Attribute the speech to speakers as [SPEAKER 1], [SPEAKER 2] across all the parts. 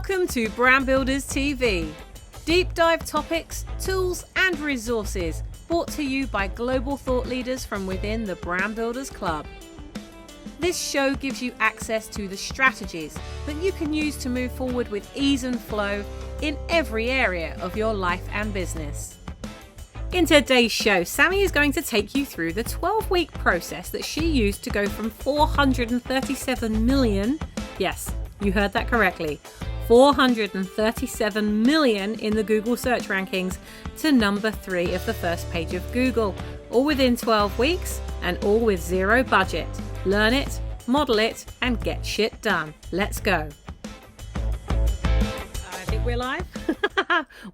[SPEAKER 1] Welcome to Brand Builders TV. Deep dive topics, tools and resources brought to you by global thought leaders from within the Brand Builders Club. This show gives you access to the strategies that you can use to move forward with ease and flow in every area of your life and business. In today's show, Sammy is going to take you through the 12-week process that she used to go from 437 million, yes, you heard that correctly, 437 million in the Google search rankings to number 3 of the first page of Google, all within 12 weeks and all with zero budget. Learn it, model it, and get shit done. Let's go. I think we're live.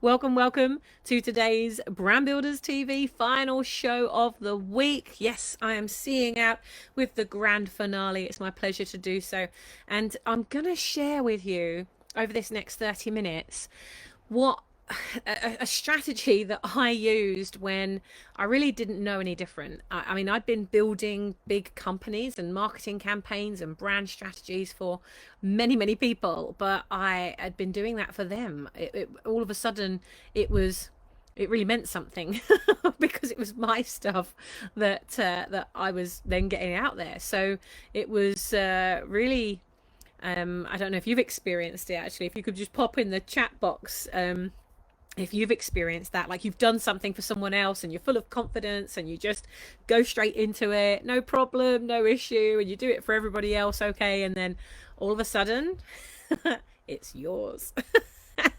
[SPEAKER 1] Welcome to today's Brand Builders TV final show of the week. Yes, I am seeing out with the grand finale. It's my pleasure to do so. And I'm going to share with you over this next 30 minutes what a strategy that I used when I really didn't know any different. I mean, I'd been building big companies and marketing campaigns and brand strategies for many people, but I had been doing that for them. All of a sudden, it really meant something because it was my stuff that I was then getting out there. So it was really, I don't know if you've experienced it actually. If you could just pop in the chat box, if you've experienced that, like you've done something for someone else and you're full of confidence and you just go straight into it, no problem, no issue, and you do it for everybody else, okay, and then all of a sudden it's yours.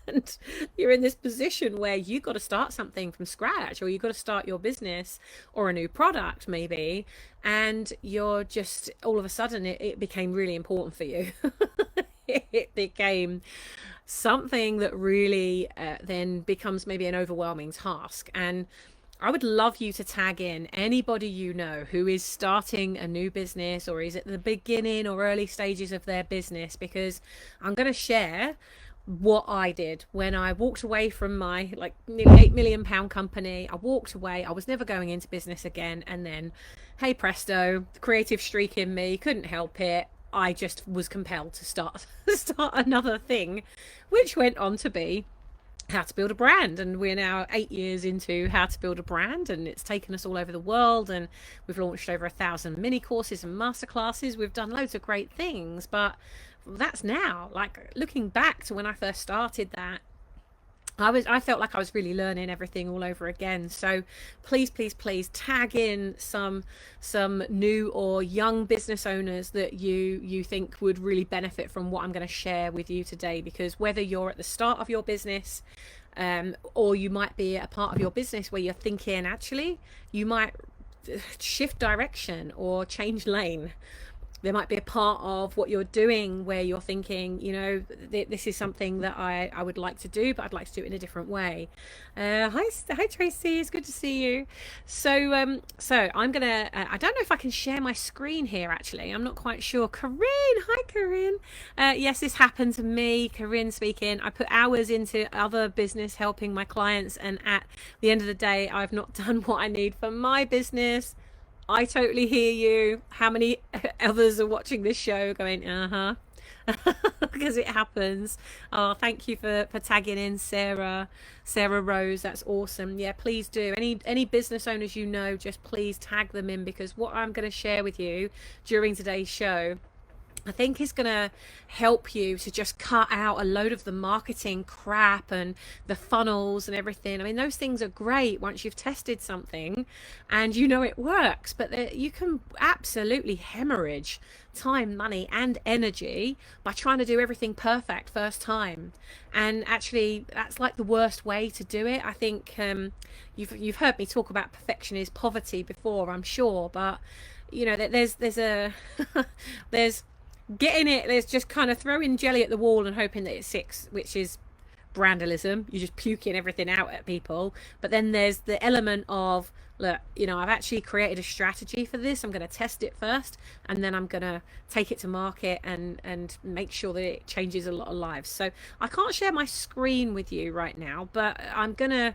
[SPEAKER 1] And you're in this position where you got to start something from scratch, or you got to start your business or a new product maybe, and you're just all of a sudden it became really important for you. It became something that really then becomes maybe an overwhelming task. And I would love you to tag in anybody you know who is starting a new business or is at the beginning or early stages of their business, because I'm going to share what I did when I walked away from my nearly £8 million company. I walked away. I was never going into business again. And then, hey presto, the creative streak in me couldn't help it. I just was compelled to start another thing, which went on to be how to build a brand. And we're now 8 years into how to build a brand, and it's taken us all over the world, and we've launched over 1,000 mini courses and masterclasses. We've done loads of great things, but that's now, like, looking back to when I first started that, I felt like I was really learning everything all over again. So please tag in some new or young business owners that you think would really benefit from what I'm going to share with you today, because whether you're at the start of your business or you might be a part of your business where you're thinking actually you might shift direction or change lane. There might be a part of what you're doing where you're thinking, you know, this is something that I would like to do, but I'd like to do it in a different way. Hi Tracy, it's good to see you. So I'm gonna, I don't know if I can share my screen here actually. I'm not quite sure. Corinne, hi Corinne. Yes, this happened to me. Corinne speaking. I put hours into other business helping my clients, and at the end of the day, I've not done what I need for my business. I totally hear you. How many others are watching this show going, because it happens. Oh, thank you for tagging in Sarah Rose. That's awesome. Yeah, please do. Any business owners you know, just please tag them in, because what I'm going to share with you during today's show, I think is going to help you to just cut out a load of the marketing crap and the funnels and everything. I mean, those things are great once you've tested something and you know it works, but you can absolutely hemorrhage time, money and energy by trying to do everything perfect first time. And actually that's like the worst way to do it. I think you've heard me talk about perfection is poverty before, I'm sure, but you know, there's getting it, there's just kind of throwing jelly at the wall and hoping that it sticks, which is brandalism. You're just puking everything out at people. But then there's the element of, look, you know, I've actually created a strategy for this. I'm going to test it first, and then I'm going to take it to market and make sure that it changes a lot of lives. So I can't share my screen with you right now, but I'm going to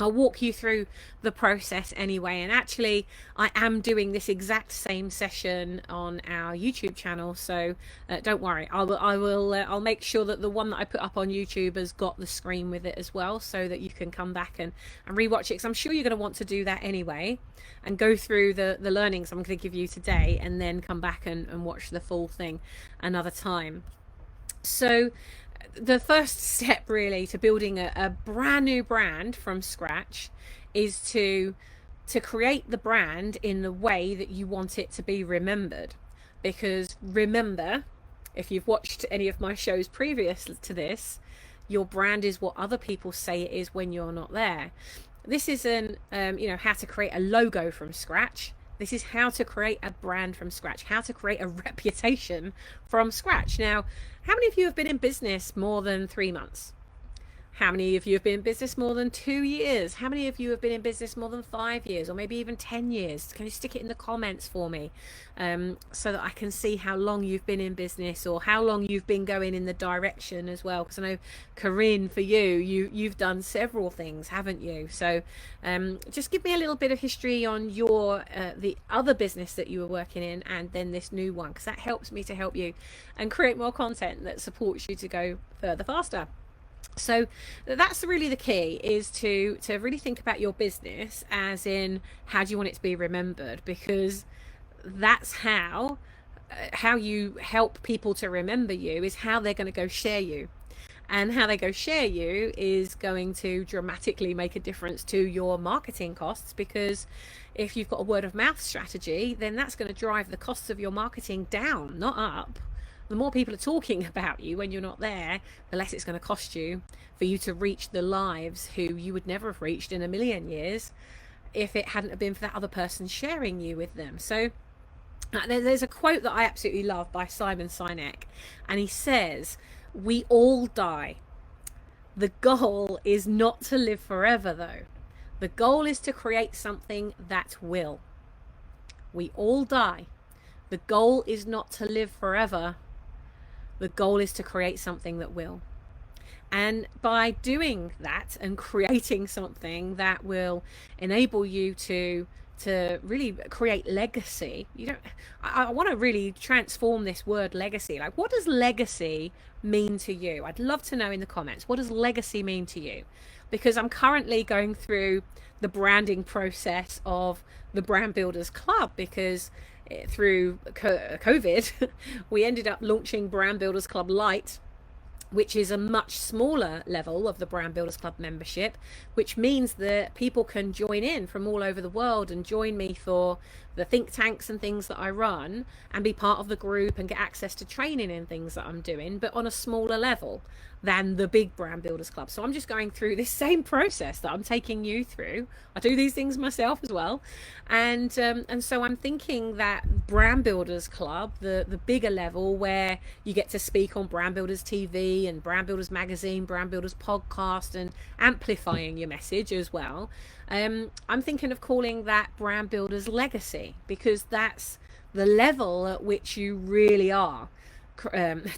[SPEAKER 1] I'll walk you through the process anyway. And actually, I am doing this exact same session on our YouTube channel, so don't worry. I'll make sure that the one that I put up on YouTube has got the screen with it as well, so that you can come back and rewatch it. Because I'm sure you're going to want to do that anyway, and go through the learnings I'm going to give you today, and then come back and watch the full thing another time. So the first step really to building a brand new brand from scratch is to create the brand in the way that you want it to be remembered. Because remember, if you've watched any of my shows previous to this, your brand is what other people say it is when you're not there. This isn't how to create a logo from scratch. This is how to create a brand from scratch, how to create a reputation from scratch. Now, how many of you have been in business more than 3 months? How many of you have been in business more than 2 years? How many of you have been in business more than 5 years, or maybe even 10 years? Can you stick it in the comments for me, so that I can see how long you've been in business, or how long you've been going in the direction as well? Because I know, Corinne, for you've done several things, haven't you? So just give me a little bit of history on your the other business that you were working in, and then this new one, because that helps me to help you and create more content that supports you to go further faster. So that's really the key, is to really think about your business as in, how do you want it to be remembered? Because that's how you help people to remember you, is how they're going to go share you. And how they go share you is going to dramatically make a difference to your marketing costs, because if you've got a word of mouth strategy, then that's going to drive the costs of your marketing down, not up. The more people are talking about you when you're not there, the less it's going to cost you for you to reach the lives who you would never have reached in a million years if it hadn't been for that other person sharing you with them. So there's a quote that I absolutely love by Simon Sinek, and he says, "We all die. The goal is not to live forever, though. The goal is to create something that will." We all die. The goal is not to live forever. The goal is to create something that will. And by doing that and creating something that will enable you to really create legacy, I want to really transform this word legacy. Like, what does legacy mean to you? I'd love to know in the comments. What does legacy mean to you? Because I'm currently going through the branding process of the Brand Builders Club, because through COVID, we ended up launching Brand Builders Club Lite, which is a much smaller level of the Brand Builders Club membership, which means that people can join in from all over the world and join me for the think tanks and things that I run, and be part of the group and get access to training and things that I'm doing, but on a smaller level than the big Brand Builders Club. So I'm just going through this same process that I'm taking you through. I do these things myself as well, and so I'm thinking that Brand Builders Club, the bigger level, where you get to speak on Brand Builders TV and Brand Builders Magazine, Brand Builders Podcast, and amplifying your message as well. I'm thinking of calling that Brand Builders Legacy, because that's the level at which you really are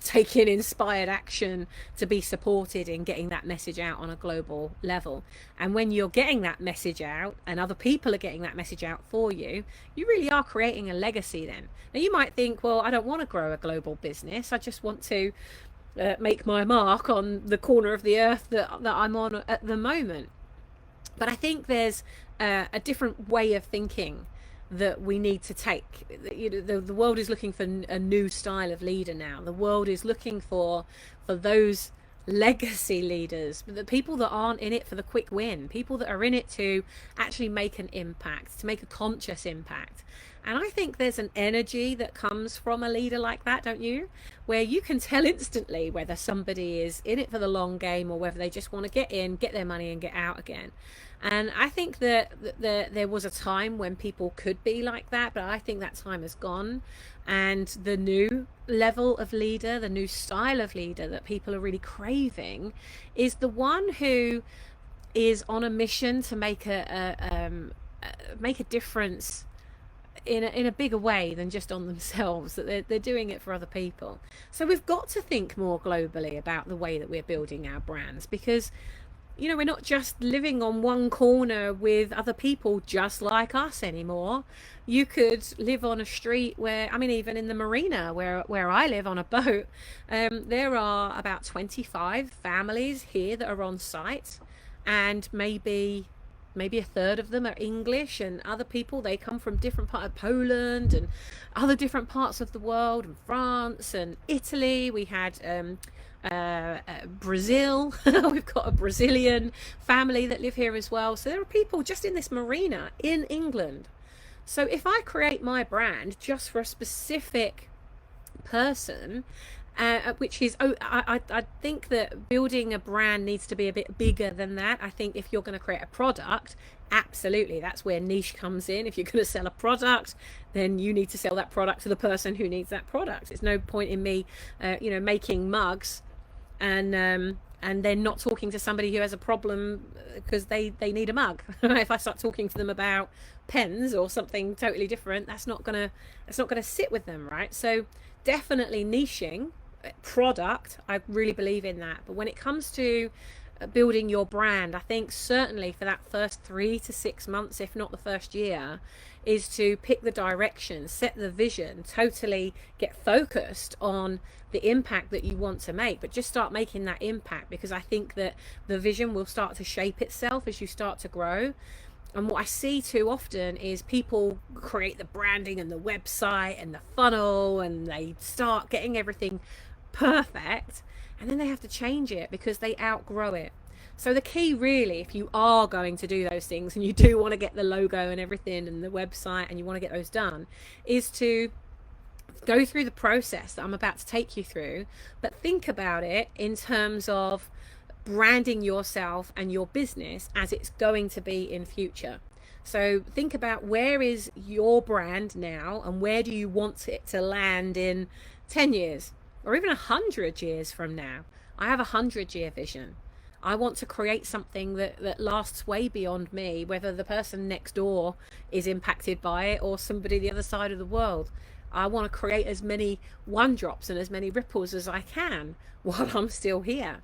[SPEAKER 1] taking inspired action to be supported in getting that message out on a global level. And when you're getting that message out and other people are getting that message out for you, you really are creating a legacy then. Now you might think, well, I don't want to grow a global business, I just want to make my mark on the corner of the earth that I'm on at the moment. But I think there's a different way of thinking that we need to take. The world is looking for a new style of leader now. The world is looking for those legacy leaders, the people that aren't in it for the quick win, people that are in it to actually make an impact, to make a conscious impact. And I think there's an energy that comes from a leader like that, don't you? Where you can tell instantly whether somebody is in it for the long game or whether they just want to get in, get their money and get out again. And I think that there was a time when people could be like that, but I think that time has gone. And the new level of leader, the new style of leader that people are really craving, is the one who is on a mission to make a difference in a bigger way than just on themselves, that they're doing it for other people. So we've got to think more globally about the way that we're building our brands, because we're not just living on one corner with other people just like us anymore. You could live on a street where, I mean, even in the marina where I live on a boat, there are about 25 families here that are on site, and maybe a third of them are English, and other people, they come from different part of Poland and other different parts of the world, and France and Italy. We had Brazil. We've got a Brazilian family that live here as well. So there are people just in this marina in England. So if I create my brand just for a specific person, which is, I think that building a brand needs to be a bit bigger than that. I think if you're going to create a product, absolutely, that's where niche comes in. If you're going to sell a product, then you need to sell that product to the person who needs that product. There's no point in me making mugs and then not talking to somebody who has a problem because they need a mug. If I start talking to them about pens or something totally different, that's not gonna sit with them, right? So definitely niching product, I really believe in that. But when it comes to building your brand, I think certainly for that first 3 to 6 months, if not the first year, is to pick the direction, set the vision, totally get focused on the impact that you want to make, but just start making that impact, because I think that the vision will start to shape itself as you start to grow. And what I see too often is people create the branding and the website and the funnel, and they start getting everything perfect, and then they have to change it because they outgrow it. So the key really, if you are going to do those things and you do want to get the logo and everything and the website and you want to get those done, is to go through the process that I'm about to take you through, but think about it in terms of branding yourself and your business as it's going to be in future. So think about, where is your brand now, and where do you want it to land in 10 years or even 100 years from now? I have a 100-year vision. I want to create something that lasts way beyond me, whether the person next door is impacted by it or somebody the other side of the world. I want to create as many one drops and as many ripples as I can while I'm still here.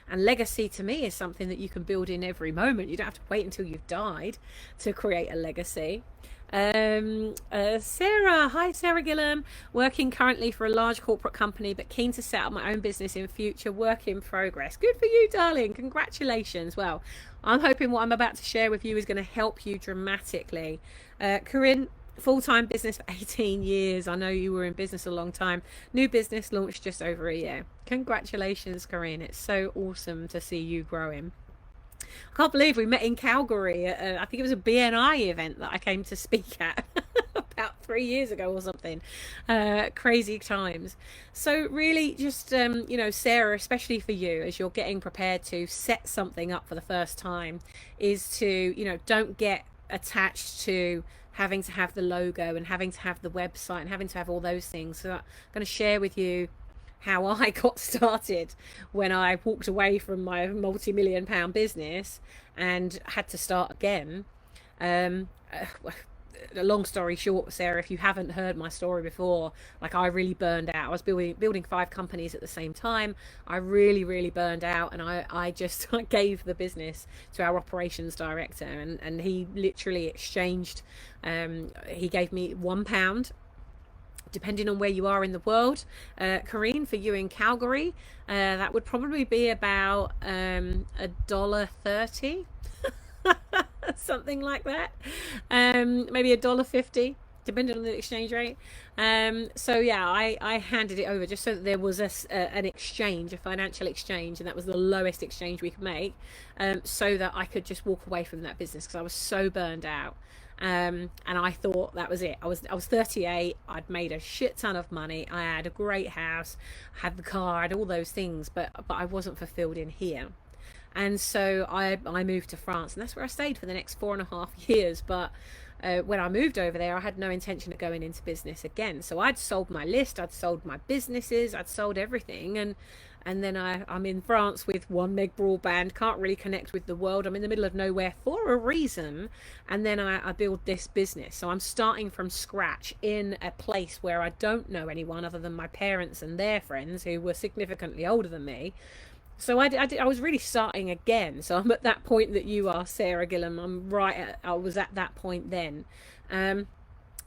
[SPEAKER 1] And legacy to me is something that you can build in every moment. You don't have to wait until you've died to create a legacy. Sarah, hi Sarah Gillam, working currently for a large corporate company but keen to set up my own business in future, work in progress. Good for you, darling, congratulations. Well, I'm hoping what I'm about to share with you is going to help you dramatically. Corinne, full-time business for 18 years. I know you were in business a long time. New business launched just over a year. Congratulations, Corinne. It's so awesome to see you growing. I can't believe we met in Calgary. I think it was a BNI event that I came to speak at about 3 years ago or something. Crazy times. So really just, Sarah, especially for you, as you're getting prepared to set something up for the first time, is to, don't get attached to having to have the logo and having to have the website and having to have all those things. So I'm going to share with you how I got started when I walked away from my multi-million pound business and had to start again. A long story short, Sarah, if you haven't heard my story before, I really burned out. I was building 5 companies at the same time. I really burned out, and I just gave the business to our operations director, and he literally exchanged, he gave me £1, depending on where you are in the world. Corinne, for you in Calgary, that would probably be about $1.30. Something like that, maybe $1.50, depending on the exchange rate. So yeah, I handed it over just so that there was an exchange, a financial exchange, and that was the lowest exchange we could make, so that I could just walk away from that business because I was so burned out. And I thought that was it. I was 38. I'd made a shit ton of money. I had a great house, had the car, had all those things, but I wasn't fulfilled in here. And so I moved to France, and that's where I stayed for the next 4.5 years. But when I moved over there, I had no intention of going into business again. So I'd sold my list, I'd sold my businesses, I'd sold everything. And then I'm in France with 1 meg broadband, can't really connect with the world. I'm in the middle of nowhere for a reason. And then I build this business. So I'm starting from scratch in a place where I don't know anyone other than my parents and their friends, who were significantly older than me. So I was really starting again. So I'm at that point that you are, Sarah Gillam. I was at that point then. Um,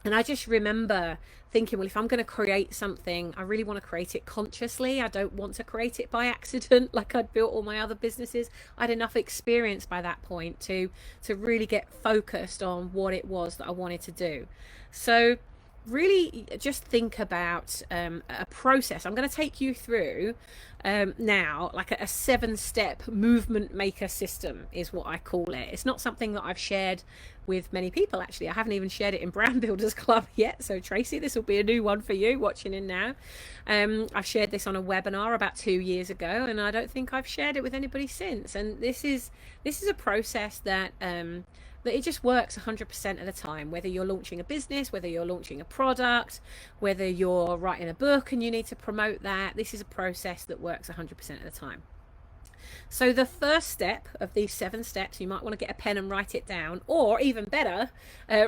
[SPEAKER 1] and I just remember thinking, well, if I'm going to create something, I really want to create it consciously. I don't want to create it by accident like I'd built all my other businesses. I had enough experience by that point to really get focused on what it was that I wanted to do. So really just think about a process. I'm going to take you through now, like a 7-step movement maker system is what I call it. It's not something that I've shared with many people, actually. I haven't even shared it in Brand Builders Club yet. So Tracy, this will be a new one for you watching in now. I shared this on a webinar about 2 years ago, and I don't think I've shared it with anybody since. And this is a process that it just works 100% of the time, whether you're launching a business, whether you're launching a product, whether you're writing a book and you need to promote that. This is a process that works 100% of the time. So the first step of these 7 steps, you might want to get a pen and write it down, or even better,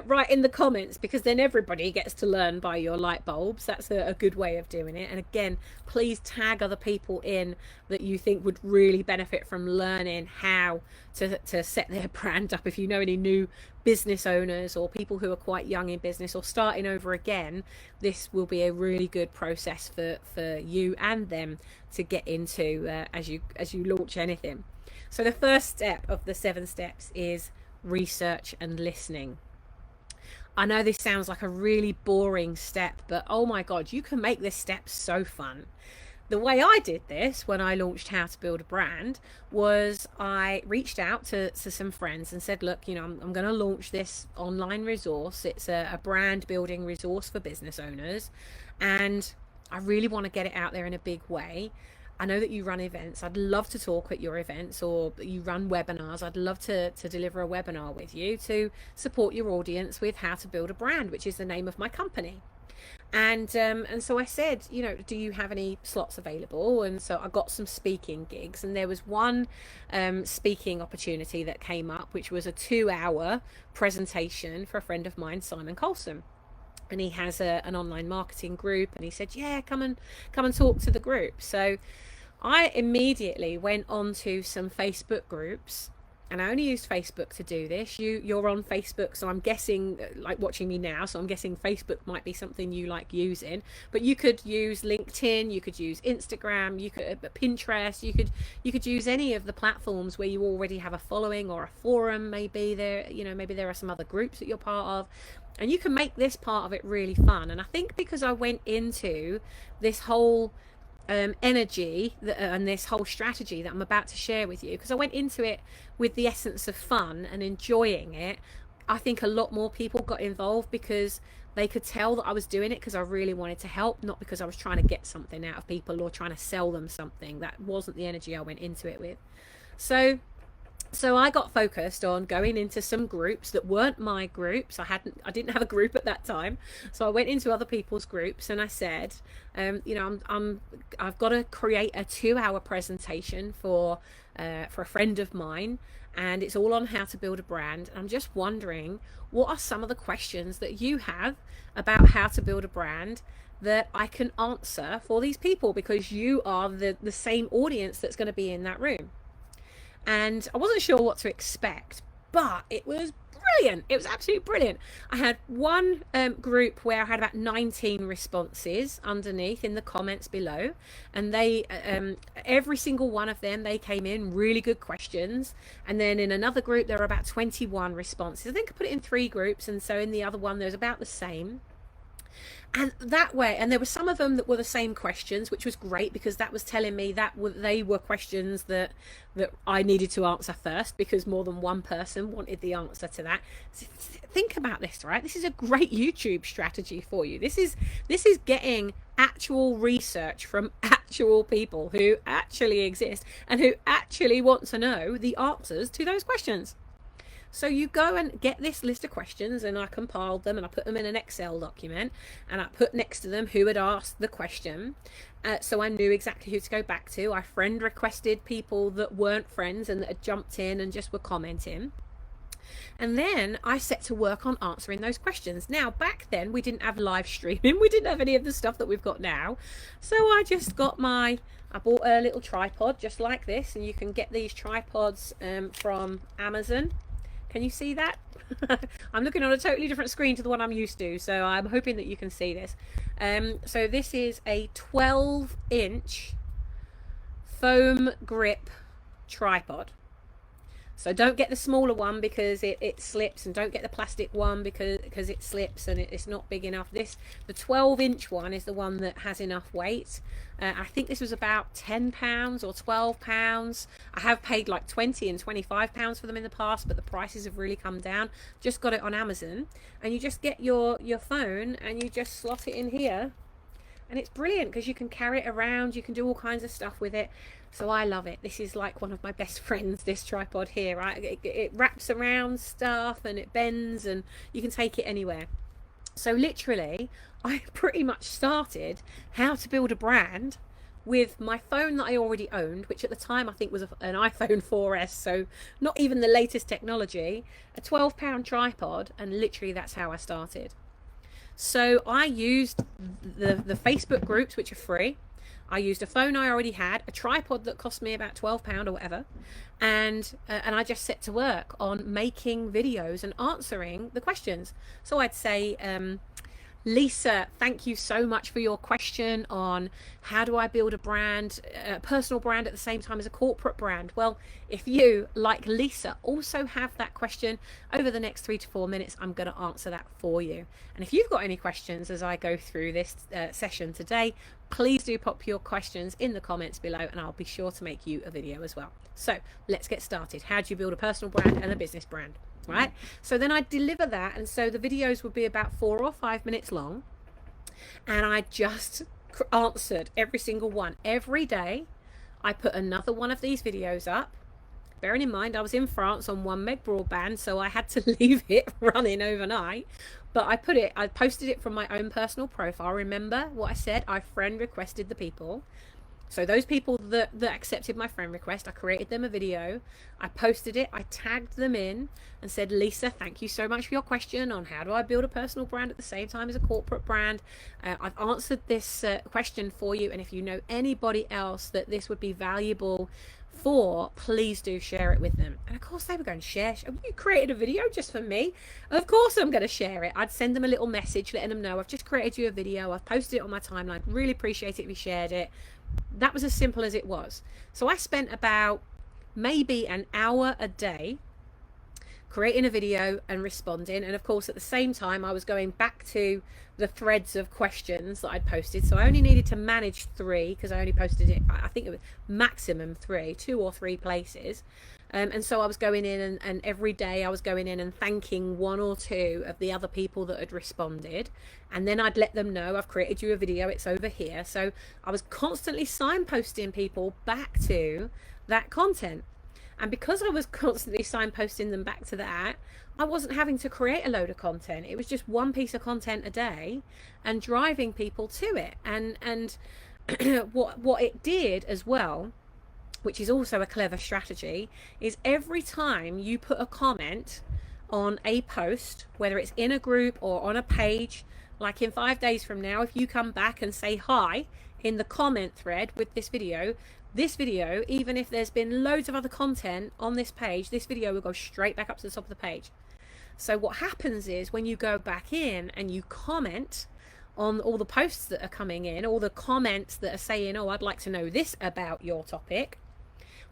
[SPEAKER 1] write in the comments, because then everybody gets to learn by your light bulbs. That's a good way of doing it. And again, please tag other people in that you think would really benefit from learning how to set their brand up. If you know any new business owners or people who are quite young in business or starting over again, this will be a really good process for you and them to get into as you launch anything. So the first step of the 7 steps is research and listening. I know this sounds like a really boring step, but oh my God, you can make this step so fun. The way I did this when I launched How to Build a Brand was I reached out to some friends and said, look, I'm going to launch this online resource. It's a brand building resource for business owners, and I really want to get it out there in a big way. I know that you run events. I'd love to talk at your events, or you run webinars. I'd love to deliver a webinar with you to support your audience with How to Build a Brand, which is the name of my company. And so I said, do you have any slots available? And so I got some speaking gigs, and there was one speaking opportunity that came up, which was a 2-hour presentation for a friend of mine, Simon Colson. And he has an online marketing group, and he said, yeah, come and talk to the group. So I immediately went on to some Facebook groups, and I only used Facebook to do this. You're on Facebook, so I'm guessing, like watching me now, so I'm guessing Facebook might be something you like using. But you could use LinkedIn, you could use Instagram, you could Pinterest, you could use any of the platforms where you already have a following, or a forum. Maybe there are some other groups that you're part of, and you can make this part of it really fun. And I think because I went into this whole energy and this whole strategy that I'm about to share with you, because I went into it with the essence of fun and enjoying it, I think a lot more people got involved because they could tell that I was doing it because I really wanted to help, not because I was trying to get something out of people or trying to sell them something. That wasn't the energy I went into it with. So I got focused on going into some groups that weren't my groups. I didn't have a group at that time. So I went into other people's groups, and I said, I've got to create a 2-hour presentation for a friend of mine, and it's all on how to build a brand. And I'm just wondering, what are some of the questions that you have about how to build a brand that I can answer for these people, because you are the same audience that's going to be in that room. And I wasn't sure what to expect, but it was brilliant. It was absolutely brilliant. I had one group where I had about 19 responses underneath in the comments below, and they every single one of them, they came in really good questions. And then in another group there were about 21 responses. I think I put it in 3 groups, and so in the other one there's about the same. And that way, and there were some of them that were the same questions, which was great, because that was telling me that they were questions that I needed to answer first, because more than one person wanted the answer to that. So think about this, right? This is a great YouTube strategy for you. This is getting actual research from actual people who actually exist and who actually want to know the answers to those questions. So you go and get this list of questions, and I compiled them and I put them in an Excel document, and I put next to them who had asked the question, so I knew exactly who to go back to. I friend requested people that weren't friends and that had jumped in and just were commenting. And then I set to work on answering those questions. Now, back then we didn't have live streaming, we didn't have any of the stuff that we've got now. So I just got my I bought a little tripod just like this, and you can get these tripods from Amazon. Can you see that? I'm looking on a totally different screen to the one I'm used to, so I'm hoping that you can see this. So this is a 12-inch foam grip tripod. So don't get the smaller one because it slips, and don't get the plastic one because it slips and it's not big enough. The 12-inch one is the one that has enough weight. I think this was about £10 or £12. I have paid like £20 and £25 for them in the past, but the prices have really come down. Just got it on Amazon, and you just get your phone and you just slot it in here, and it's brilliant because you can carry it around, you can do all kinds of stuff with it. So I love it. This is like one of my best friends, this tripod here, right? It wraps around stuff and it bends, and you can take it anywhere. So literally, I pretty much started how to build a brand with my phone that I already owned, which at the time I think was an iPhone 4S, so not even the latest technology, a £12 tripod, and literally that's how I started. So I used the Facebook groups, which are free. I used a phone I already had, a tripod that cost me about £12 or whatever, and I just set to work on making videos and answering the questions. So I'd say, Lisa, thank you so much for your question on how do I build a brand, a personal brand at the same time as a corporate brand. Well, if you, like Lisa, also have that question, over the next 3 to 4 minutes, I'm going to answer that for you. And if you've got any questions as I go through this session today, please do pop your questions in the comments below, and I'll be sure to make you a video as well. So let's get started. How do you build a personal brand and a business brand? Right, so then I'd deliver that, and so the videos would be about 4 or 5 minutes long, and I just answered every single one. Every day I put another one of these videos up, bearing in mind I was in France on 1 meg broadband, so I had to leave it running overnight. But I posted it from my own personal profile. Remember what I said, I friend requested the people. So those people that accepted my friend request, I created them a video, I posted it, I tagged them in and said, Lisa, thank you so much for your question on how do I build a personal brand at the same time as a corporate brand. I've answered this question for you, and if you know anybody else that this would be valuable for, please do share it with them. And of course they were going, share, you created a video just for me? Of course I'm going to share it. I'd send them a little message letting them know I've just created you a video, I've posted it on my timeline, really appreciate it if you shared it. That was as simple as it was. So I spent about maybe an hour a day creating a video and responding, and of course at the same time I was going back to the threads of questions that I'd posted. So I only needed to manage 3 because I only posted it, I think it was maximum 3, 2 or 3 places. And so I was going in and every day I was going in and thanking 1 or 2 of the other people that had responded, and then I'd let them know I've created you a video, it's over here. So I was constantly signposting people back to that content, and because I was constantly signposting them back to that, I wasn't having to create a load of content. It was just 1 piece of content a day and driving people to it. And what it did as well, which is also a clever strategy, is every time you put a comment on a post, whether it's in a group or on a page, like in 5 days from now, if you come back and say hi in the comment thread with this video, even if there's been loads of other content on this page, this video will go straight back up to the top of the page. So what happens is when you go back in and you comment on all the posts that are coming in, all the comments that are saying, oh, I'd like to know this about your topic,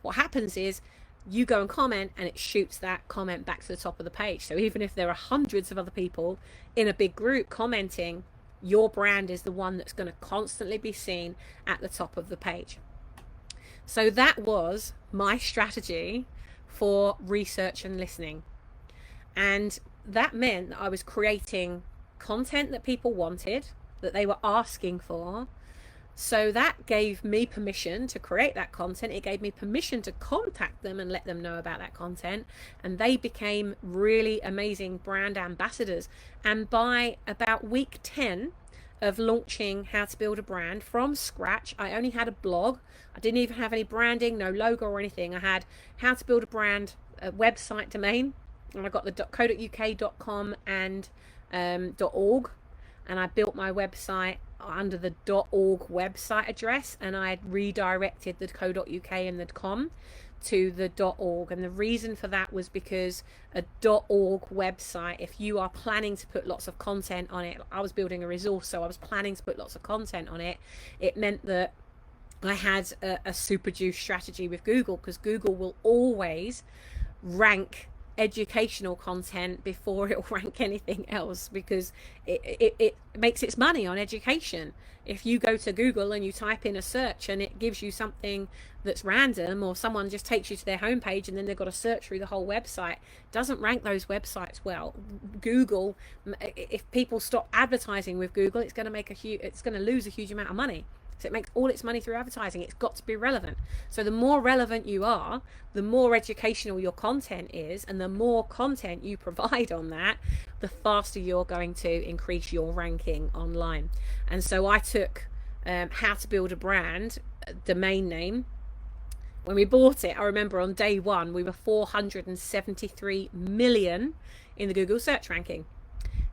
[SPEAKER 1] what happens is you go and comment and it shoots that comment back to the top of the page. So even if there are hundreds of other people in a big group commenting, your brand is the one that's going to constantly be seen at the top of the page. So that was my strategy for research and listening. And that meant that I was creating content that people wanted, that they were asking for. So that gave me permission to create that content. It gave me permission to contact them and let them know about that content. And they became really amazing brand ambassadors. And by about week 10 of launching How to Build a Brand from scratch, I only had a blog. I didn't even have any branding, no logo or anything. I had How to Build a Brand website domain, and I got the .co.uk, .com and .org, and I built my website under the .org website address, and I had redirected the .co.uk and the .com to the .org. And the reason for that was because a .org website, if you are planning to put lots of content on it, I was building a resource, so I was planning to put lots of content on it. It meant that I had a super juice strategy with Google, because Google will always rank educational content before it'll rank anything else, because it makes its money on education. If you go to Google and you type in a search and it gives you something that's random, or someone just takes you to their homepage and then they've got to search through the whole website, doesn't rank those websites well. Google, if people stop advertising with Google, it's going to lose a huge amount of money. So it makes all its money through advertising. It's got to be relevant. So the more relevant you are, the more educational your content is, and the more content you provide on that, the faster you're going to increase your ranking online. And so I took How to Build a Brand domain name. When we bought it, I remember on day one, we were 473 million in the Google search ranking.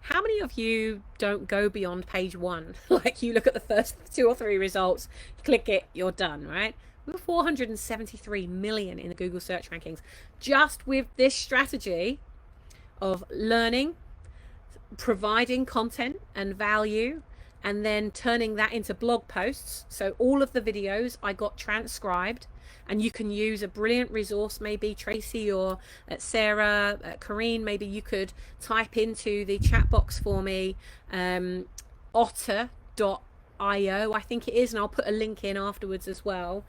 [SPEAKER 1] How many of you don't go beyond page one? Like, you look at the first 2 or 3 results, click it, you're done, right? We were 473 million in the Google search rankings, just with this strategy of learning, providing content and value, and then turning that into blog posts. So all of the videos I got transcribed, and you can use a brilliant resource, maybe Tracy or Sarah, Corrine, maybe you could type into the chat box for me, otter.io, I think it is, and I'll put a link in afterwards as well.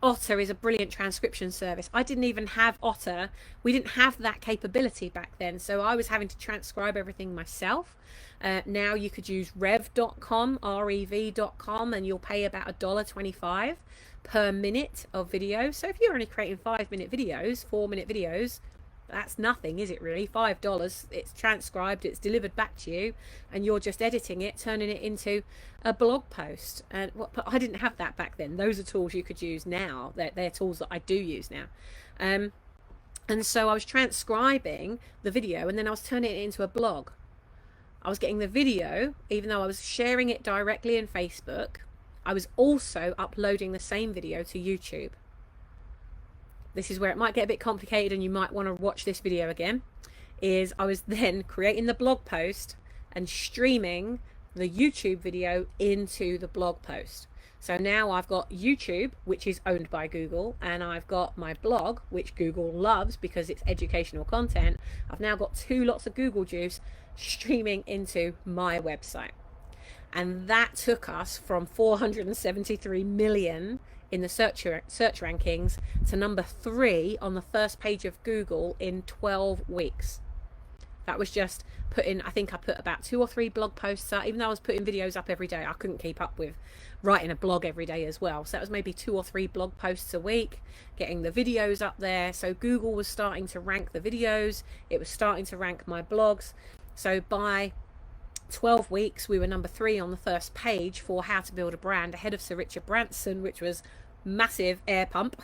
[SPEAKER 1] Otter is a brilliant transcription service. I didn't even have Otter. We didn't have that capability back then, so I was having to transcribe everything myself. Now you could use rev.com, rev.com, and you'll pay about $1.25 per minute of video. So if you're only creating 5-minute videos, 4-minute videos, that's nothing, is it really? $5, it's transcribed, it's delivered back to you, and you're just editing it, turning it into a blog post. And but I didn't have that back then. Those are tools you could use now. They're tools that I do use now. And so I was transcribing the video, and then I was turning it into a blog. I was getting the video, even though I was sharing it directly in Facebook, I was also uploading the same video to YouTube. This is where it might get a bit complicated, and you might want to watch this video again. Is I was then creating the blog post and streaming the YouTube video into the blog post. So now I've got YouTube, which is owned by Google, and I've got my blog, which Google loves because it's educational content. I've now got 2 lots of Google juice streaming into my website. And that took us from 473 million in the search rankings to number 3 on the first page of Google in 12 weeks. That was just putting, I think I put about 2 or 3 blog posts up. Even though I was putting videos up every day, I couldn't keep up with writing a blog every day as well. So that was maybe 2 or 3 blog posts a week, getting the videos up there. So Google was starting to rank the videos. It was starting to rank my blogs. So by 12 weeks, we were number 3 on the first page for How to Build a Brand, ahead of Sir Richard Branson, which was massive air pump,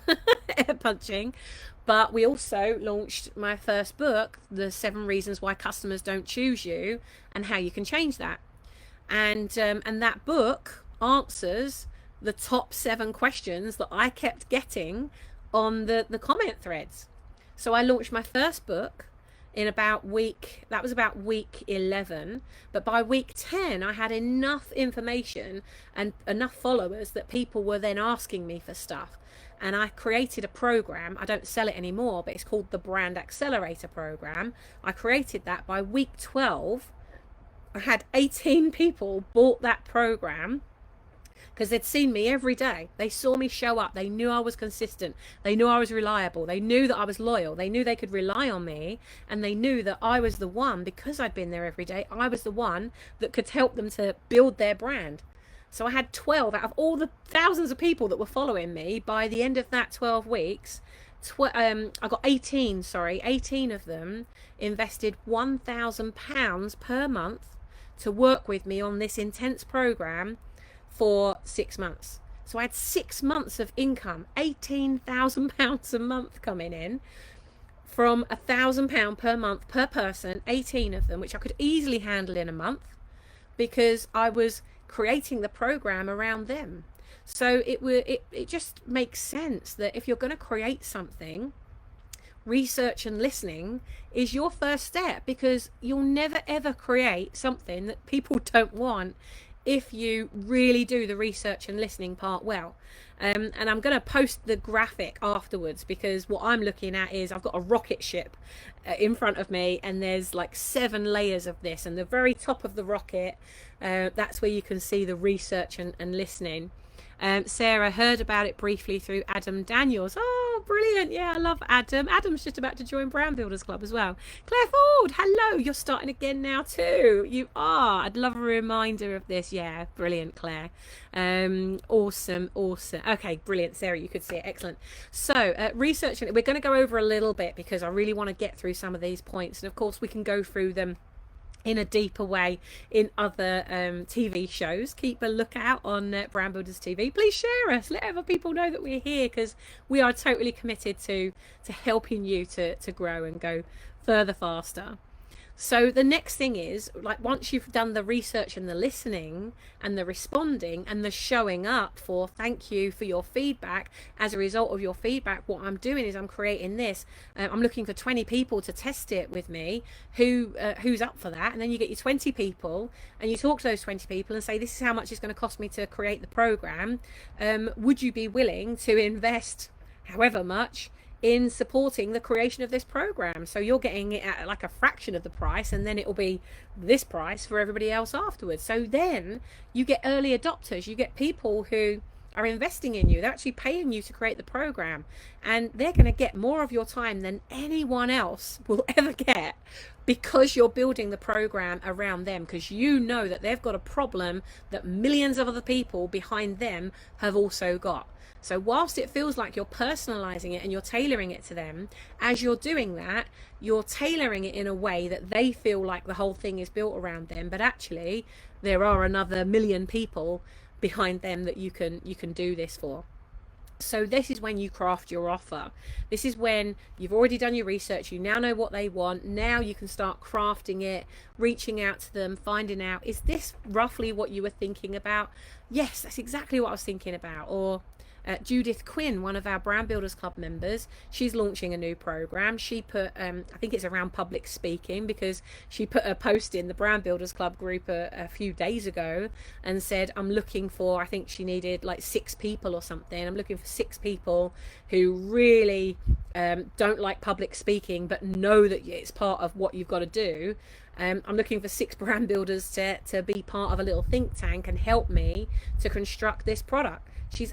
[SPEAKER 1] air punching. But we also launched my first book, The 7 Reasons Why Customers Don't Choose You, and how you can change that. And that book answers the top 7 questions that I kept getting on the comment threads. So I launched my first book in about week 11, but by week 10 I had enough information and enough followers that people were then asking me for stuff, and I created a program. I don't sell it anymore, but it's called the Brand Accelerator program. I created that. By week 12 I had 18 people bought that program because they'd seen me every day. They saw me show up. They knew I was consistent. They knew I was reliable. They knew that I was loyal. They knew they could rely on me, and they knew that I was the one, because I'd been there every day, I was the one that could help them to build their brand. So I had 12 out of all the thousands of people that were following me. By the end of that 12 weeks, I got 18 of them invested £1,000 per month to work with me on this intense program for 6 months. So I had 6 months of income, £18,000 a month coming in from £1,000 per month per person, 18 of them, which I could easily handle in a month, because I was creating the program around them. So it just makes sense that if you're going to create something, research and listening is your first step, because you'll never ever create something that people don't want if you really do the research and listening part well. And I'm going to post the graphic afterwards, because what I'm looking at is I've got a rocket ship in front of me, and there's like 7 layers of this, and the very top of the rocket, that's where you can see the research and listening. Sarah heard about it briefly through Adam Daniels. Oh, brilliant. Yeah, I love Adam. Adam's just about to join Brand Builders Club as well. Claire Ford, hello. You're starting again now too. You are. I'd love a reminder of this. Yeah, brilliant, Claire. Awesome. Okay, brilliant. Sarah, you could see it. Excellent. So researching, we're going to go over a little bit because I really want to get through some of these points. And of course, we can go through them in a deeper way in other TV shows. Keep a lookout on Brand Builders TV. Please share us. Let other people know that we're here, because we are totally committed to helping you to grow and go further faster. So the next thing is, like, once you've done the research and the listening and the responding and the showing up for thank you for your feedback, as a result of your feedback, what I'm doing is I'm creating this. I'm looking for 20 people to test it with me, who's up for that. And then you get your 20 people and you talk to those 20 people and say, this is how much it's going to cost me to create the program. Would you be willing to invest however much in supporting the creation of this program? So you're getting it at like a fraction of the price, and then it will be this price for everybody else afterwards. So then you get early adopters, you get people who are investing in you. They're actually paying you to create the program, and they're going to get more of your time than anyone else will ever get, because you're building the program around them, because you know that they've got a problem that millions of other people behind them have also got. So whilst it feels like you're personalizing it and you're tailoring it to them, as you're doing that, you're tailoring it in a way that they feel like the whole thing is built around them, but actually there are another million people behind them that you can do this for. So this is when you craft your offer. This is when you've already done your research, you now know what they want. Now you can start crafting it, reaching out to them, finding out, is this roughly what you were thinking about? Yes, that's exactly what I was thinking about. Or Judith Quinn, one of our Brand Builders Club members, she's launching a new program. She put, I think it's around public speaking, because she put a post in the Brand Builders Club group a few days ago and said, I'm looking for, I think she needed like 6 people or something. I'm looking for 6 people who really don't like public speaking, but know that it's part of what you've got to do. I'm looking for 6 brand builders to be part of a little think tank and help me to construct this product.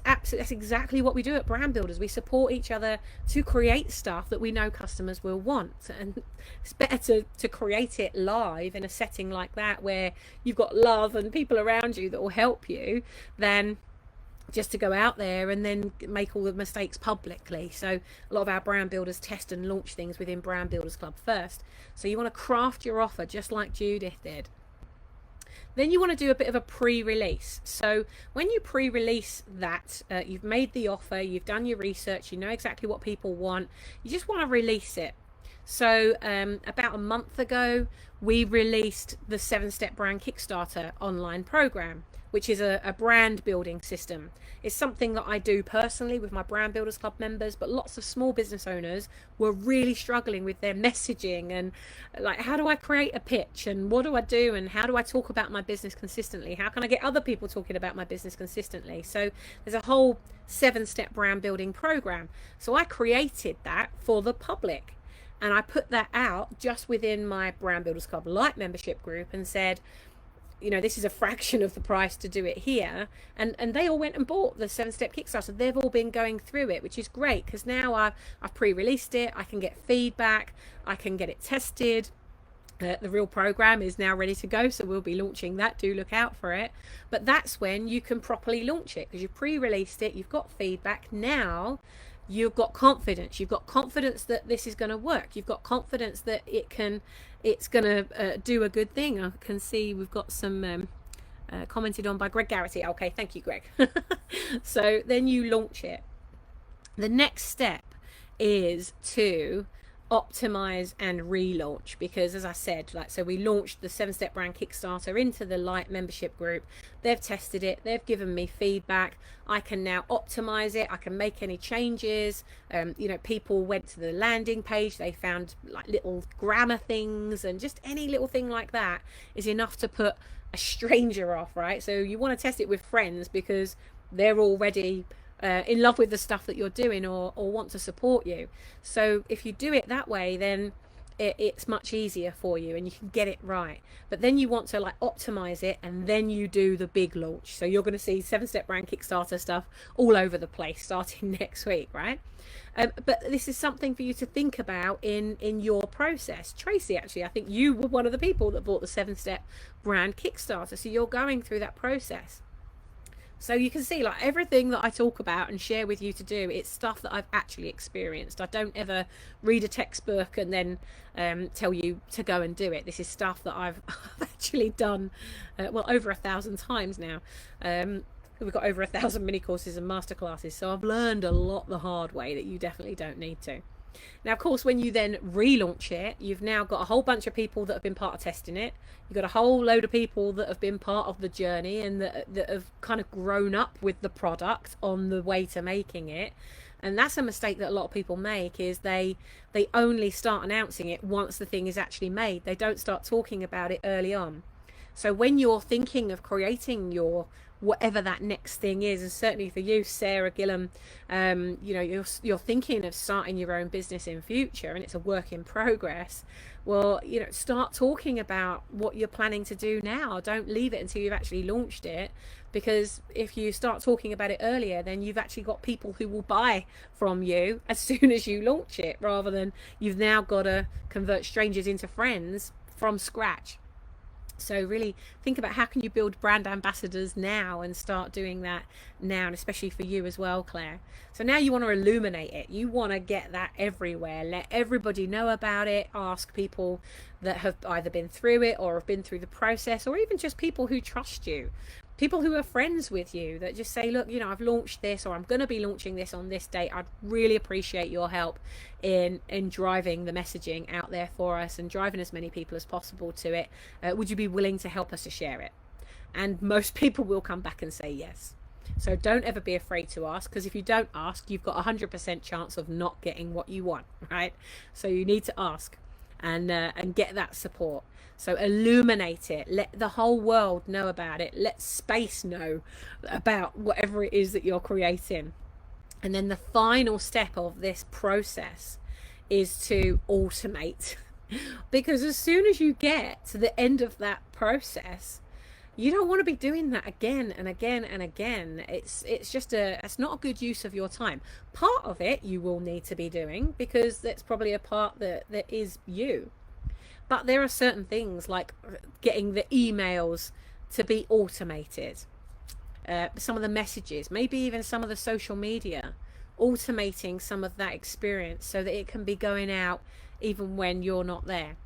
[SPEAKER 1] That's exactly what we do at Brand Builders. We support each other to create stuff that we know customers will want, and it's better to create it live in a setting like that, where you've got love and people around you that will help you, than just to go out there and then make all the mistakes publicly. So a lot of our brand builders test and launch things within Brand Builders Club first. So you want to craft your offer just like Judith did. Then you want to do a bit of a pre-release. So when you pre-release that, you've made the offer, you've done your research, you know exactly what people want, you just want to release it. So about a month ago, we released the 7-Step Brand Kickstarter online program, which is a brand building system. It's something that I do personally with my Brand Builders Club members, but lots of small business owners were really struggling with their messaging and like, how do I create a pitch, and what do I do, and how do I talk about my business consistently? How can I get other people talking about my business consistently? So there's a whole 7-step brand building program. So I created that for the public, and I put that out just within my Brand Builders Club Light membership group and said, you know, this is a fraction of the price to do it here. And they all went and bought the 7-step Kickstarter. They've all been going through it, which is great, because now I've pre-released it. I can get feedback. I can get it tested. The real program is now ready to go, so we'll be launching that. Do look out for it. But that's when you can properly launch it, because you've pre-released it. You've got feedback. Now you've got confidence. You've got confidence that this is going to work. You've got confidence that it's going to do a good thing. I can see we've got some commented on by Greg Garrity. Okay, thank you, Greg. So then you launch it. The next step is to optimize and relaunch, because as I said, like, so we launched the 7-Step Brand Kickstarter into the Light membership group. They've tested it, they've given me feedback. I can now optimize it, I can make any changes. You know, people went to the landing page, they found like little grammar things, and just any little thing like that is enough to put a stranger off, right? So you want to test it with friends because they're already in love with the stuff that you're doing, or want to support you. So if you do it that way, then it's much easier for you and you can get it right. But then you want to like optimize it, and then you do the big launch. So you're going to see 7-Step Brand Kickstarter stuff all over the place starting next week, right? But this is something for you to think about in your process. Tracy, actually, I think you were one of the people that bought the 7-Step Brand Kickstarter, so you're going through that process. So you can see, like, everything that I talk about and share with you to do, it's stuff that I've actually experienced. I don't ever read a textbook and then tell you to go and do it. This is stuff that I've actually done, well, over 1,000 times now. We've got over 1,000 mini courses and masterclasses. So I've learned a lot the hard way that you definitely don't need to. Now, of course, when you then relaunch it, you've now got a whole bunch of people that have been part of testing it. You've got a whole load of people that have been part of the journey and that have kind of grown up with the product on the way to making it. And that's a mistake that a lot of people make, is they only start announcing it once the thing is actually made. They don't start talking about it early on. So when you're thinking of creating your whatever that next thing is, and certainly for you, Sarah Gillam, you know, you're thinking of starting your own business in future, and it's a work in progress. Well, you know, start talking about what you're planning to do now. Don't leave it until you've actually launched it, because if you start talking about it earlier, then you've actually got people who will buy from you as soon as you launch it, rather than you've now got to convert strangers into friends from scratch. So really think about how can you build brand ambassadors now, and start doing that now, and especially for you as well, Claire. So now you want to illuminate it. You want to get that everywhere. Let everybody know about it. Ask people that have either been through it or have been through the process, or even just people who trust you. People who are friends with you that just say, look, you know, I've launched this, or I'm going to be launching this on this date. I'd really appreciate your help in driving the messaging out there for us and driving as many people as possible to it. Would you be willing to help us to share it? And most people will come back and say yes. So don't ever be afraid to ask, because if you don't ask, you've got 100% chance of not getting what you want, right? So you need to ask and get that support. So illuminate it. Let the whole world know about it. Let space know about whatever it is that you're creating. And then the final step of this process is to automate. Because as soon as you get to the end of that process, you don't want to be doing that again and again and again. It's not a good use of your time. Part of it you will need to be doing, because that's probably a part that is you. But there are certain things like getting the emails to be automated, some of the messages, maybe even some of the social media, automating some of that experience so that it can be going out even when you're not there.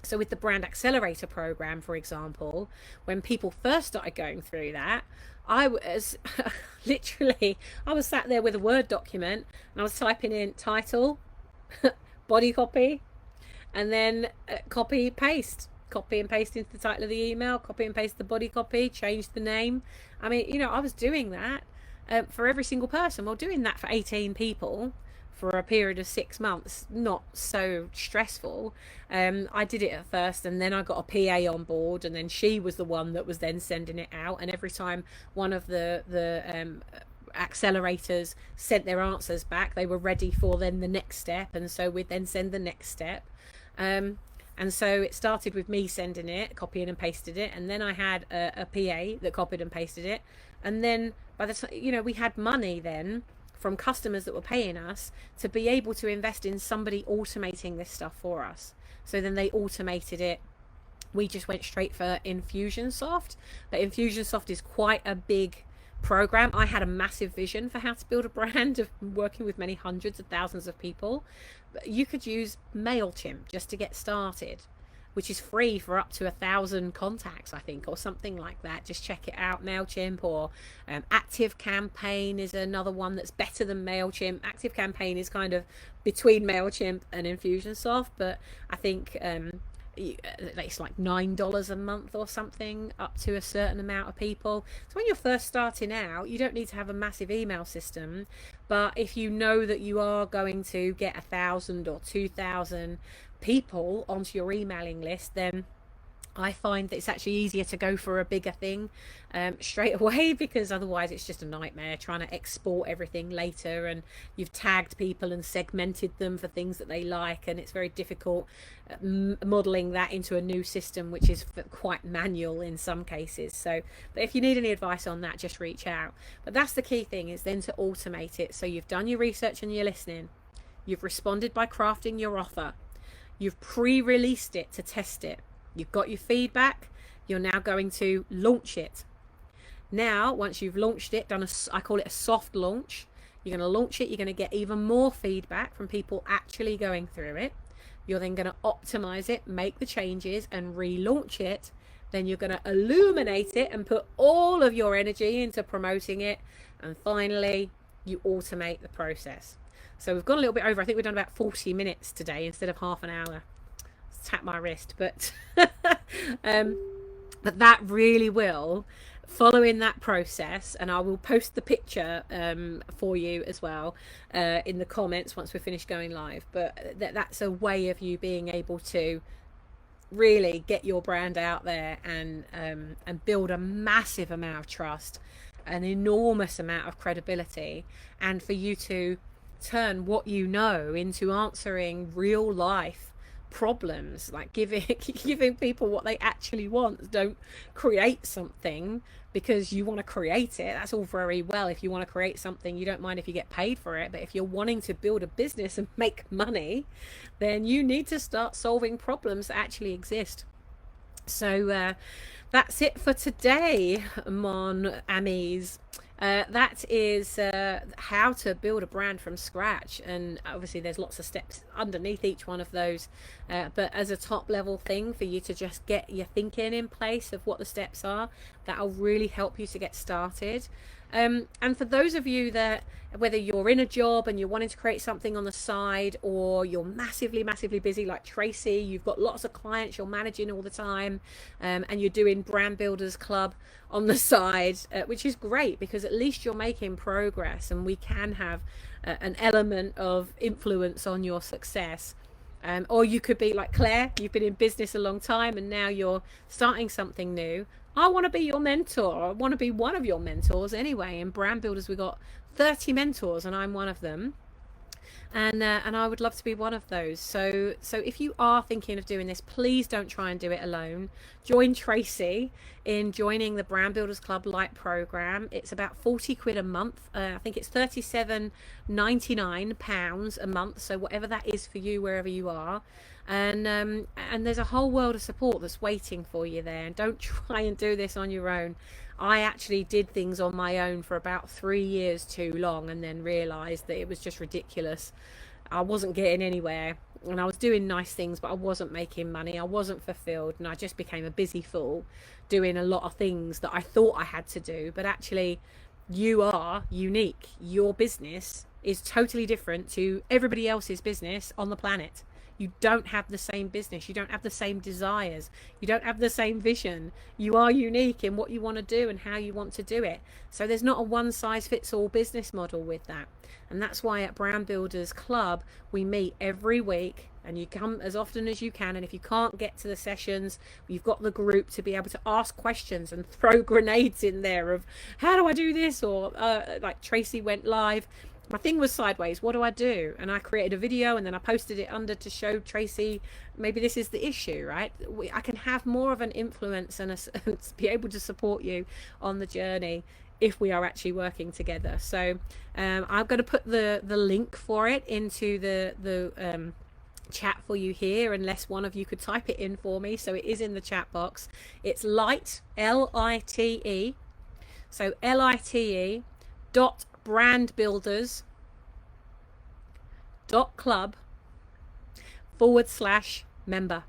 [SPEAKER 1] So with the Brand Accelerator program, for example, when people first started going through that, I was literally, I was sat there with a Word document and I was typing in title, body copy, and then copy and paste into the title of the email, copy and paste the body copy, change the name. I mean, you know, I was doing that for every single person. Well, doing that for 18 people for a period of 6 months, not so stressful. I did it at first, and then I got a PA on board, and then she was the one that was then sending it out. And every time one of the accelerators sent their answers back, they were ready for then the next step, and so we'd then send the next step. And so it started with me sending it, copying and pasted it, and then I had a PA that copied and pasted it, and then by the time, you know, we had money then from customers that were paying us to be able to invest in somebody automating this stuff for us. So then they automated it. We just went straight for Infusionsoft, but Infusionsoft is quite a big program. I had a massive vision for how to build a brand of working with many hundreds of thousands of people. You could use MailChimp just to get started. which is free for up to 1,000 contacts, I think, or something like that. Just check it out. MailChimp, or Active Campaign is another one that's better than MailChimp. Active Campaign is kind of between MailChimp and Infusionsoft, but I think it's like $9 a month or something, up to a certain amount of people. So when you're first starting out, you don't need to have a massive email system, but if you know that you are going to get 1,000 or 2,000 people onto your emailing list, then I find that it's actually easier to go for a bigger thing straight away, because otherwise it's just a nightmare trying to export everything later, and you've tagged people and segmented them for things that they like, and it's very difficult modeling that into a new system, which is quite manual in some cases. So, but if you need any advice on that, just reach out. But that's the key thing, is then to automate it. So you've done your research and your listening, you've responded by crafting your offer, you've pre-released it to test it, you've got your feedback, you're now going to launch it. Now, once you've launched it, I call it a soft launch, you're going to launch it, you're going to get even more feedback from people actually going through it. You're then going to optimize it, make the changes, and relaunch it. Then you're going to illuminate it and put all of your energy into promoting it. And finally, you automate the process. So we've gone a little bit over. I think we've done about 40 minutes today instead of half an hour. Tap my wrist, but but that really will, following that process, and I will post the picture for you as well in the comments once we're finished going live, but that's a way of you being able to really get your brand out there and build a massive amount of trust, an enormous amount of credibility, and for you to turn what you know into answering real life problems, like giving people what they actually want. Don't create something because you want to create it. That's all very well. If you want to create something, you don't mind if you get paid for it, but if you're wanting to build a business and make money, then you need to start solving problems that actually exist. So that's it for today, mon amis. That is how to build a brand from scratch, and obviously there's lots of steps underneath each one of those, but as a top level thing for you to just get your thinking in place of what the steps are, that'll really help you to get started. And for those of you that, whether you're in a job and you're wanting to create something on the side, or you're massively busy like Tracy, you've got lots of clients you're managing all the time, and you're doing Brand Builders Club on the side, which is great because at least you're making progress, and we can have an element of influence on your success. Or you could be like Claire, you've been in business a long time and now you're starting something new. I want to be your mentor. I want to be one of your mentors anyway. In Brand Builders, we got 30 mentors and I'm one of them. And I would love to be one of those. So if you are thinking of doing this, please don't try and do it alone. Join Tracy in joining the Brand Builders Club Lite program. It's about 40 quid a month. I think it's £37.99 a month. So whatever that is for you, wherever you are. And there's a whole world of support that's waiting for you there. And don't try and do this on your own. I actually did things on my own for about 3 years too long, and then realized that it was just ridiculous. I wasn't getting anywhere, and I was doing nice things, but I wasn't making money. I wasn't fulfilled, and I just became a busy fool doing a lot of things that I thought I had to do. But actually, you are unique. Your business is totally different to everybody else's business on the planet. You don't have the same business. You don't have the same desires. You don't have the same vision. You are unique in what you want to do and how you want to do it. So there's not a one-size-fits-all business model with that. And that's why at Brand Builders Club, we meet every week, and you come as often as you can. And if you can't get to the sessions, you've got the group to be able to ask questions and throw grenades in there of, how do I do this? Or like Tracy went live, my thing was sideways, what do I do? And I created a video and then I posted it under to show Tracy, maybe this is the issue, right? I can have more of an influence and be able to support you on the journey if we are actually working together. So I'm going to put the link for it into the chat for you here, unless one of you could type it in for me. So it is in the chat box. It's Lite, L-I-T-E, so L-I-T-E brandbuilders.club/member.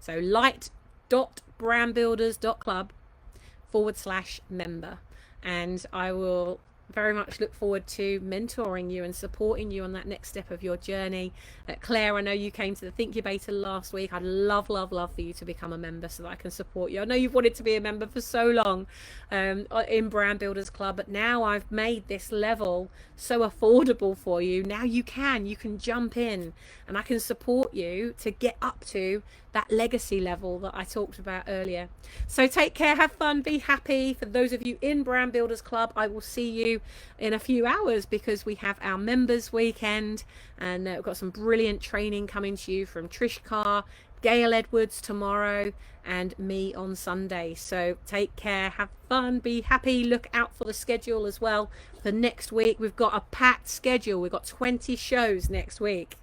[SPEAKER 1] So light.brandbuilders.club/member. And I will very much look forward to mentoring you and supporting you on that next step of your journey. Claire, I know you came to the Thinkubator last week. I'd love for you to become a member so that I can support you. I know you've wanted to be a member for so long in Brand Builders Club, but now I've made this level so affordable for you. Now you can jump in and I can support you to get up to that legacy level that I talked about earlier. So take care, have fun, be happy. For those of you in Brand Builders Club, I will see you in a few hours because we have our members weekend, and we've got some brilliant training coming to you from Trish Carr, Gail Edwards tomorrow, and me on Sunday. So take care, have fun, be happy. Look out for the schedule as well for next week. We've got a packed schedule. We've got 20 shows next week,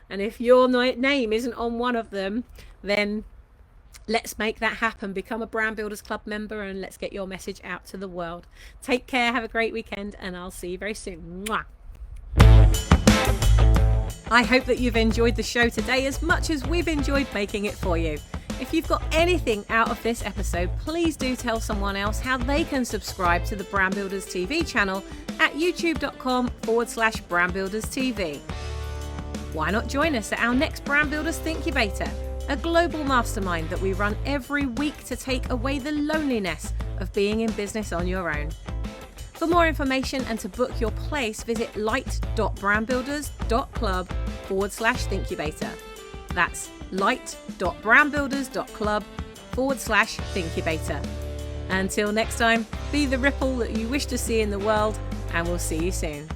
[SPEAKER 1] and if your name isn't on one of them, then let's make that happen. Become a Brand Builders Club member and let's get your message out to the world. Take care, have a great weekend, and I'll see you very soon. Mwah. I hope that you've enjoyed the show today as much as we've enjoyed making it for you. If you've got anything out of this episode, please do tell someone else how they can subscribe to the Brand Builders TV channel at youtube.com/brandbuilderstv. Why not join us at our next Brand Builders Thinkubator, a global mastermind that we run every week to take away the loneliness of being in business on your own. For more information and to book your place, visit light.brandbuilders.club/Thinkubator. That's light.brandbuilders.club/Thinkubator. Until next time, be the ripple that you wish to see in the world, and we'll see you soon.